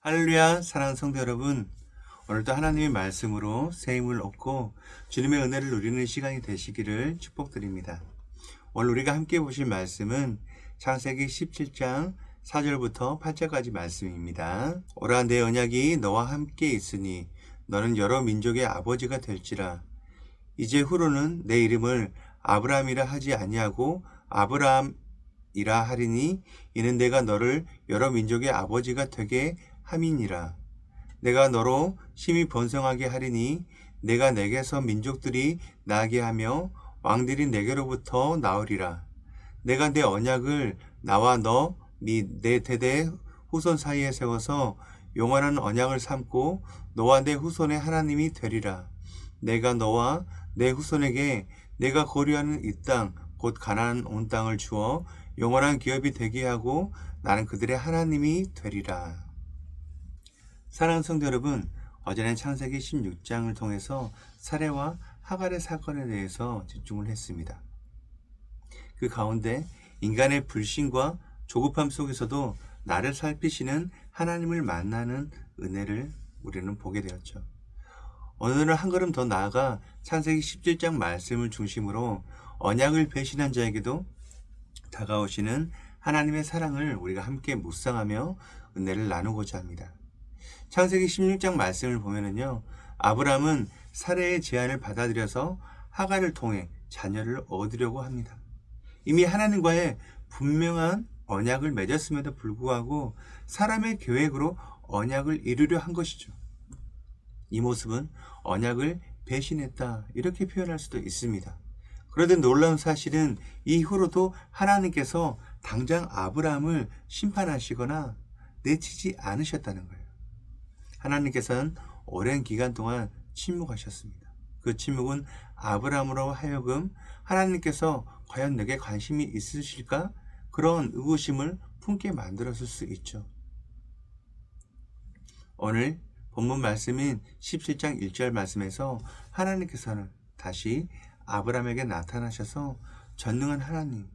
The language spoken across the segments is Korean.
할렐루야, 사랑하는 성도 여러분, 오늘도 하나님의 말씀으로 새 힘을 얻고 주님의 은혜를 누리는 시간이 되시기를 축복드립니다. 오늘 우리가 함께 보실 말씀은 창세기 17장 4절부터 8절까지 말씀입니다. 오라 내 언약이 너와 함께 있으니 너는 여러 민족의 아버지가 될지라. 이제 후로는 내 이름을 아브라함이라 하지 아니하고 아브라함이라 하리니 이는 내가 너를 여러 민족의 아버지가 되게 함이니라. 내가 너로 심히 번성하게 하리니 내가 내게서 민족들이 나게 하며 왕들이 내게로부터 나으리라. 내가 내 언약을 나와 너 및 내 대대 후손 사이에 세워서 영원한 언약을 삼고 너와 내 후손의 하나님이 되리라. 내가 너와 내 후손에게 내가 거류하는 이 땅 곧 가나안 온 땅을 주어 영원한 기업이 되게 하고 나는 그들의 하나님이 되리라. 사랑하는 성도 여러분, 어제는 창세기 16장을 통해서 사레와 하갈의 사건에 대해서 집중을 했습니다. 그 가운데 인간의 불신과 조급함 속에서도 나를 살피시는 하나님을 만나는 은혜를 우리는 보게 되었죠. 오늘은 한 걸음 더 나아가 창세기 17장 말씀을 중심으로 언약을 배신한 자에게도 다가오시는 하나님의 사랑을 우리가 함께 묵상하며 은혜를 나누고자 합니다. 창세기 16장 말씀을 보면은요, 아브라함은 사레의 제안을 받아들여서 하갈을 통해 자녀를 얻으려고 합니다. 이미 하나님과의 분명한 언약을 맺었음에도 불구하고 사람의 계획으로 언약을 이루려 한 것이죠. 이 모습은 언약을 배신했다, 이렇게 표현할 수도 있습니다. 그런데 놀라운 사실은 이후로도 하나님께서 당장 아브라함을 심판하시거나 내치지 않으셨다는 거예요. 하나님께서는 오랜 기간 동안 침묵하셨습니다. 그 침묵은 아브라함으로 하여금 하나님께서 과연 내게 관심이 있으실까? 그런 의구심을 품게 만들었을 수 있죠. 오늘 본문 말씀인 17장 1절 말씀에서 하나님께서는 다시 아브라함에게 나타나셔서 전능한 하나님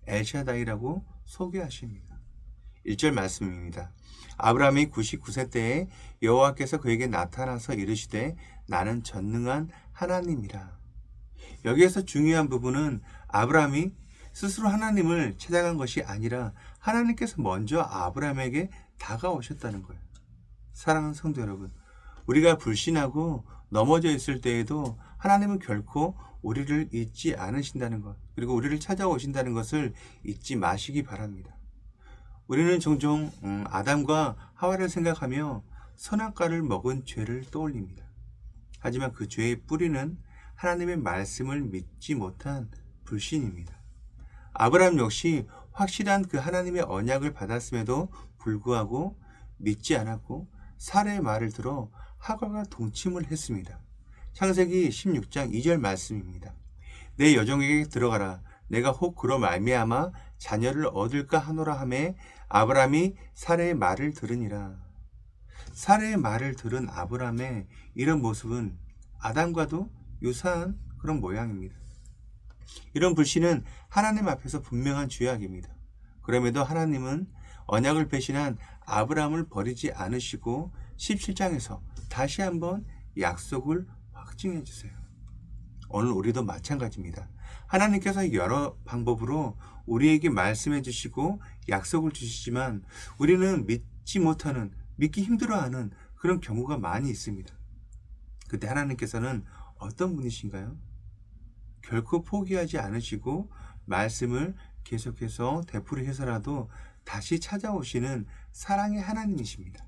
엘샤다이라고 소개하십니다. 1절 말씀입니다. 아브라함이 99세 때에 여호와께서 그에게 나타나서 이르시되 나는 전능한 하나님이라. 여기에서 중요한 부분은 아브라함이 스스로 하나님을 찾아간 것이 아니라 하나님께서 먼저 아브라함에게 다가오셨다는 거예요. 사랑하는 성도 여러분, 우리가 불신하고 넘어져 있을 때에도 하나님은 결코 우리를 잊지 않으신다는 것, 그리고 우리를 찾아오신다는 것을 잊지 마시기 바랍니다. 우리는 종종 아담과 하와를 생각하며 선악과를 먹은 죄를 떠올립니다. 하지만 그 죄의 뿌리는 하나님의 말씀을 믿지 못한 불신입니다. 아브라함 역시 확실한 그 하나님의 언약을 받았음에도 불구하고 믿지 않았고 사례의 말을 들어 하갈과 동침을 했습니다. 창세기 16장 2절 말씀입니다. 내 여종에게 들어가라. 내가 혹 그로 말미암아 자녀를 얻을까 하노라 하매 아브라함이 사례의 말을 들으니라. 사례의 말을 들은 아브라함의 이런 모습은 아담과도 유사한 그런 모양입니다. 이런 불신은 하나님 앞에서 분명한 죄악입니다. 그럼에도 하나님은 언약을 배신한 아브라함을 버리지 않으시고 17장에서 다시 한번 약속을 확증해 주세요. 오늘 우리도 마찬가지입니다. 하나님께서 여러 방법으로 우리에게 말씀해 주시고 약속을 주시지만 우리는 믿지 못하는, 믿기 힘들어하는 그런 경우가 많이 있습니다. 그때 하나님께서는 어떤 분이신가요? 결코 포기하지 않으시고 말씀을 계속해서 되풀이해서라도 다시 찾아오시는 사랑의 하나님이십니다.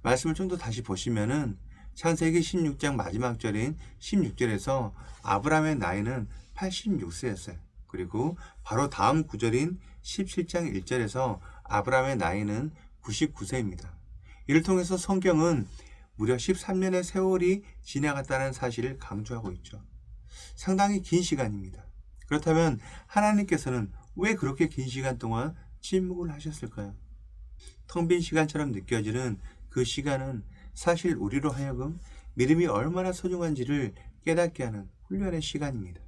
말씀을 좀 더 다시 보시면은 창세기 16장 마지막 절인 16절에서 아브라함의 나이는 86세였어요. 그리고 바로 다음 구절인 17장 1절에서 아브라함의 나이는 99세입니다. 이를 통해서 성경은 무려 13년의 세월이 지나갔다는 사실을 강조하고 있죠. 상당히 긴 시간입니다. 그렇다면 하나님께서는 왜 그렇게 긴 시간 동안 침묵을 하셨을까요? 텅 빈 시간처럼 느껴지는 그 시간은 사실 우리로 하여금 믿음이 얼마나 소중한지를 깨닫게 하는 훈련의 시간입니다.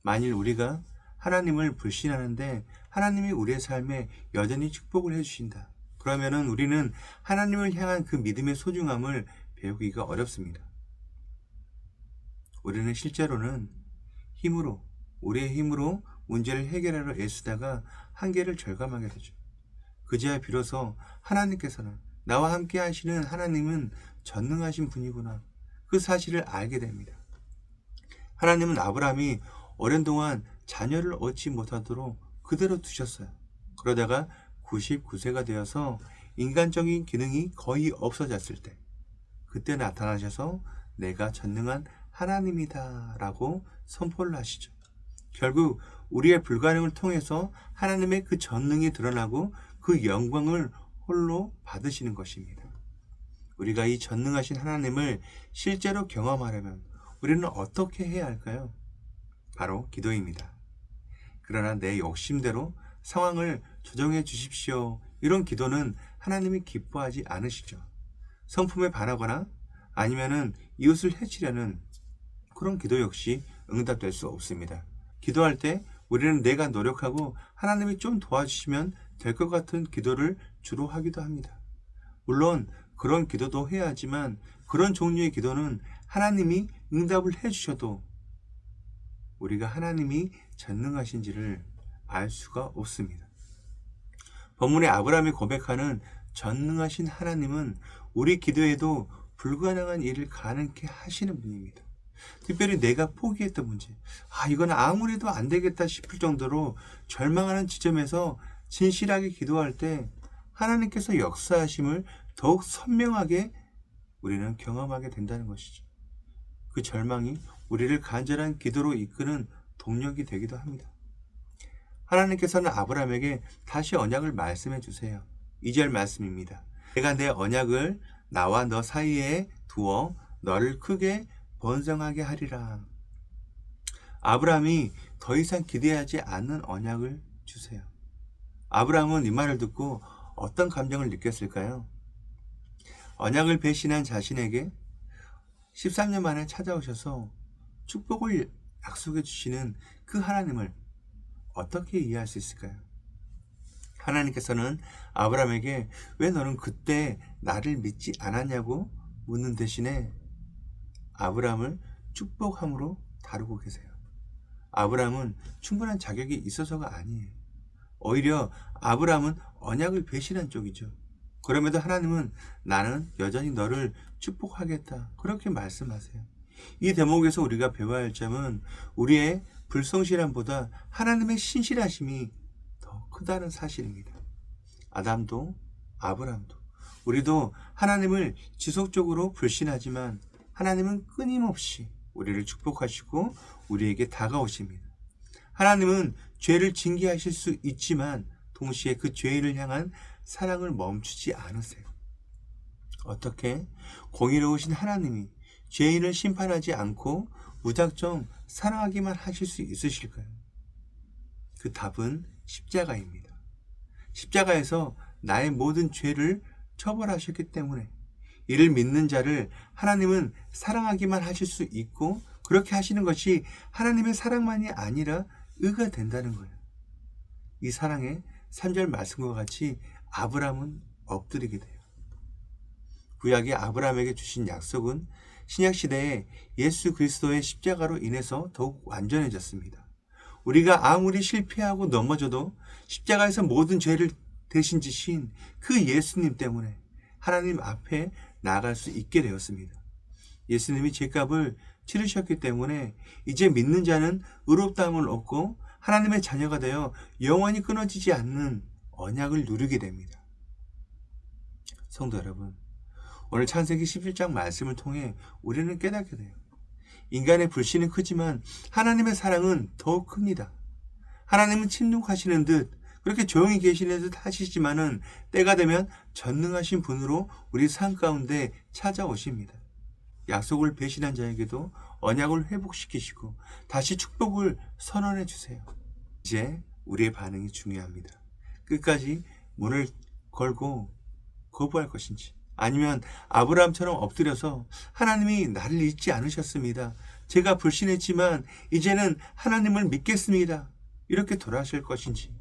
만일 우리가 하나님을 불신하는데 하나님이 우리의 삶에 여전히 축복을 해주신다. 그러면은 우리는 하나님을 향한 그 믿음의 소중함을 배우기가 어렵습니다. 우리는 실제로는 우리의 힘으로 문제를 해결하려 애쓰다가 한계를 절감하게 되죠. 그제야 비로소 하나님께서는 나와 함께 하시는 하나님은 전능하신 분이구나. 그 사실을 알게 됩니다. 하나님은 아브라함이 오랜 동안 자녀를 얻지 못하도록 그대로 두셨어요. 그러다가 99세가 되어서 인간적인 기능이 거의 없어졌을 때, 그때 나타나셔서 내가 전능한 하나님이다 라고 선포를 하시죠. 결국 우리의 불가능을 통해서 하나님의 그 전능이 드러나고 그 영광을 홀로 받으시는 것입니다. 우리가 이 전능하신 하나님을 실제로 경험하려면 우리는 어떻게 해야 할까요? 바로 기도입니다. 그러나 내 욕심대로 상황을 조정해 주십시오. 이런 기도는 하나님이 기뻐하지 않으시죠. 성품에 반하거나 아니면은 이웃을 해치려는 그런 기도 역시 응답될 수 없습니다. 기도할 때 우리는 내가 노력하고 하나님이 좀 도와주시면 될 것 같은 기도를 주로 하기도 합니다. 물론 그런 기도도 해야 하지만 그런 종류의 기도는 하나님이 응답을 해주셔도 우리가 하나님이 전능하신지를 알 수가 없습니다. 본문의 아브라함이 고백하는 전능하신 하나님은 우리 기도에도 불가능한 일을 가능케 하시는 분입니다. 특별히 내가 포기했던 문제, 이건 아무래도 안 되겠다 싶을 정도로 절망하는 지점에서 진실하게 기도할 때 하나님께서 역사하심을 더욱 선명하게 우리는 경험하게 된다는 것이죠. 그 절망이 우리를 간절한 기도로 이끄는 동력이 되기도 합니다. 하나님께서는 아브라함에게 다시 언약을 말씀해 주세요. 2절 말씀입니다. 내가 내 언약을 나와 너 사이에 두어 너를 크게 번성하게 하리라. 아브라함이 더 이상 기대하지 않는 언약을 주세요. 아브라함은 이 말을 듣고 어떤 감정을 느꼈을까요? 언약을 배신한 자신에게 13년 만에 찾아오셔서 축복을 약속해 주시는 그 하나님을 어떻게 이해할 수 있을까요? 하나님께서는 아브라함에게 왜 너는 그때 나를 믿지 않았냐고 묻는 대신에 아브라함을 축복함으로 다루고 계세요. 아브라함은 충분한 자격이 있어서가 아니에요. 오히려 아브라함은 언약을 배신한 쪽이죠. 그럼에도 하나님은 나는 여전히 너를 축복하겠다, 그렇게 말씀하세요. 이 대목에서 우리가 배워야 할 점은 우리의 불성실함보다 하나님의 신실하심이 더 크다는 사실입니다. 아담도 아브라함도 우리도 하나님을 지속적으로 불신하지만 하나님은 끊임없이 우리를 축복하시고 우리에게 다가오십니다. 하나님은 죄를 징계하실 수 있지만 동시에 그 죄인을 향한 사랑을 멈추지 않으세요. 어떻게 공의로우신 하나님이 죄인을 심판하지 않고 무작정 사랑하기만 하실 수 있으실까요? 그 답은 십자가입니다. 십자가에서 나의 모든 죄를 처벌하셨기 때문에 이를 믿는 자를 하나님은 사랑하기만 하실 수 있고, 그렇게 하시는 것이 하나님의 사랑만이 아니라 의가 된다는 거예요. 이 사랑의 3절 말씀과 같이 아브라함은 엎드리게 돼요. 구약이 아브라함에게 주신 약속은 신약시대에 예수 그리스도의 십자가로 인해서 더욱 완전해졌습니다. 우리가 아무리 실패하고 넘어져도 십자가에서 모든 죄를 대신 지신 그 예수님 때문에 하나님 앞에 나아갈 수 있게 되었습니다. 예수님이 죄값을 치르셨기 때문에 이제 믿는 자는 의롭다함을 얻고 하나님의 자녀가 되어 영원히 끊어지지 않는 언약을 누리게 됩니다. 성도 여러분, 오늘 창세기 17장 말씀을 통해 우리는 깨닫게 돼요. 인간의 불신은 크지만 하나님의 사랑은 더욱 큽니다. 하나님은 침묵하시는 듯, 그렇게 조용히 계시는 듯 하시지만은 때가 되면 전능하신 분으로 우리 삶 가운데 찾아오십니다. 약속을 배신한 자에게도 언약을 회복시키시고 다시 축복을 선언해 주세요. 이제 우리의 반응이 중요합니다. 끝까지 문을 걸고 거부할 것인지, 아니면 아브라함처럼 엎드려서 하나님이 나를 잊지 않으셨습니다, 제가 불신했지만 이제는 하나님을 믿겠습니다, 이렇게 돌아가실 것인지,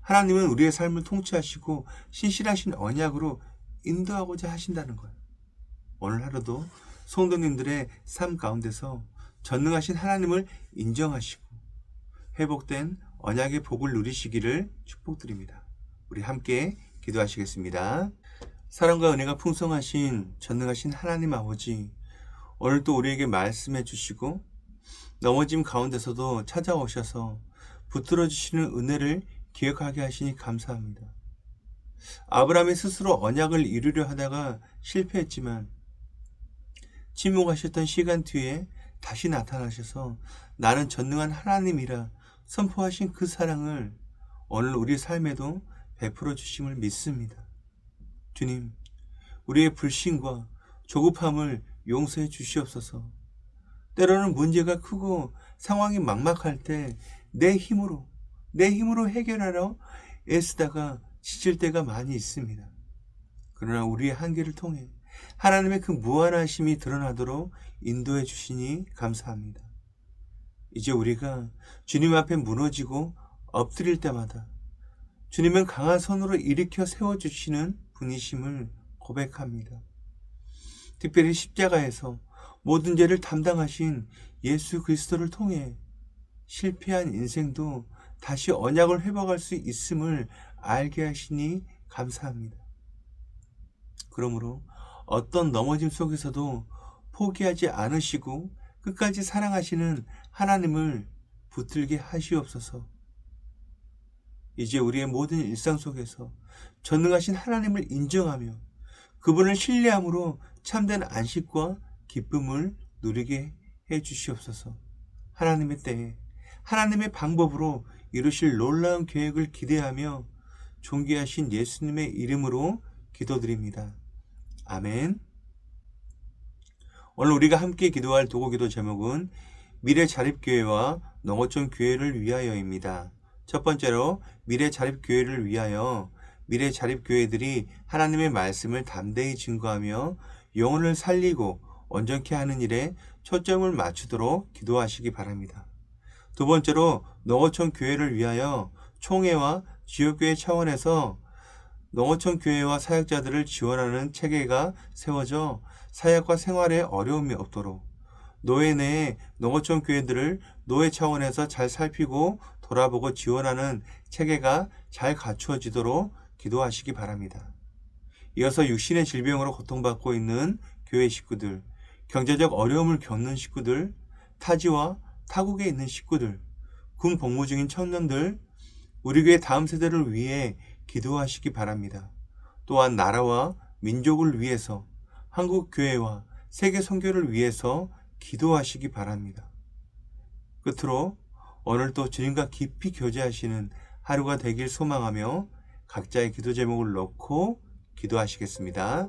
하나님은 우리의 삶을 통치하시고 신실하신 언약으로 인도하고자 하신다는 거예요. 오늘 하루도 성도님들의 삶 가운데서 전능하신 하나님을 인정하시고 회복된 언약의 복을 누리시기를 축복드립니다. 우리 함께 기도하시겠습니다. 사랑과 은혜가 풍성하신 전능하신 하나님 아버지, 오늘도 우리에게 말씀해 주시고 넘어짐 가운데서도 찾아오셔서 붙들어 주시는 은혜를 기억하게 하시니 감사합니다. 아브라함이 스스로 언약을 이루려 하다가 실패했지만 침묵하셨던 시간 뒤에 다시 나타나셔서 나는 전능한 하나님이라 선포하신 그 사랑을 오늘 우리 삶에도 베풀어 주심을 믿습니다. 주님, 우리의 불신과 조급함을 용서해 주시옵소서. 때로는 문제가 크고 상황이 막막할 때 내 힘으로 해결하려 애쓰다가 지칠 때가 많이 있습니다. 그러나 우리의 한계를 통해 하나님의 그 무한하심이 드러나도록 인도해 주시니 감사합니다. 이제 우리가 주님 앞에 무너지고 엎드릴 때마다 주님은 강한 손으로 일으켜 세워주시는 분이심을 고백합니다. 특별히 십자가에서 모든 죄를 담당하신 예수 그리스도를 통해 실패한 인생도 다시 언약을 회복할 수 있음을 알게 하시니 감사합니다. 그러므로 어떤 넘어짐 속에서도 포기하지 않으시고 끝까지 사랑하시는 하나님을 붙들게 하시옵소서. 이제 우리의 모든 일상 속에서 전능하신 하나님을 인정하며 그분을 신뢰함으로 참된 안식과 기쁨을 누리게 해 주시옵소서. 하나님의 때에 하나님의 방법으로 이루실 놀라운 계획을 기대하며 존귀하신 예수님의 이름으로 기도드립니다. 아멘. 오늘 우리가 함께 기도할 도구기도 제목은 미래자립교회와 농어촌 교회를 위하여입니다. 첫 번째로 미래자립교회를 위하여 미래자립교회들이 하나님의 말씀을 담대히 증거하며 영혼을 살리고 온전케 하는 일에 초점을 맞추도록 기도하시기 바랍니다. 두 번째로 농어촌 교회를 위하여 총회와 지역교회 차원에서 농어촌 교회와 사역자들을 지원하는 체계가 세워져 사역과 생활에 어려움이 없도록 노예 내에 농어촌 교회들을 노예 차원에서 잘 살피고 돌아보고 지원하는 체계가 잘 갖추어지도록 기도하시기 바랍니다. 이어서 육신의 질병으로 고통받고 있는 교회 식구들, 경제적 어려움을 겪는 식구들, 타지와 타국에 있는 식구들, 군 복무 중인 청년들, 우리 교회 다음 세대를 위해 기도하시기 바랍니다. 또한 나라와 민족을 위해서, 한국 교회와 세계 선교를 위해서 기도하시기 바랍니다. 끝으로 오늘도 주님과 깊이 교제하시는 하루가 되길 소망하며 각자의 기도 제목을 넣고 기도하시겠습니다.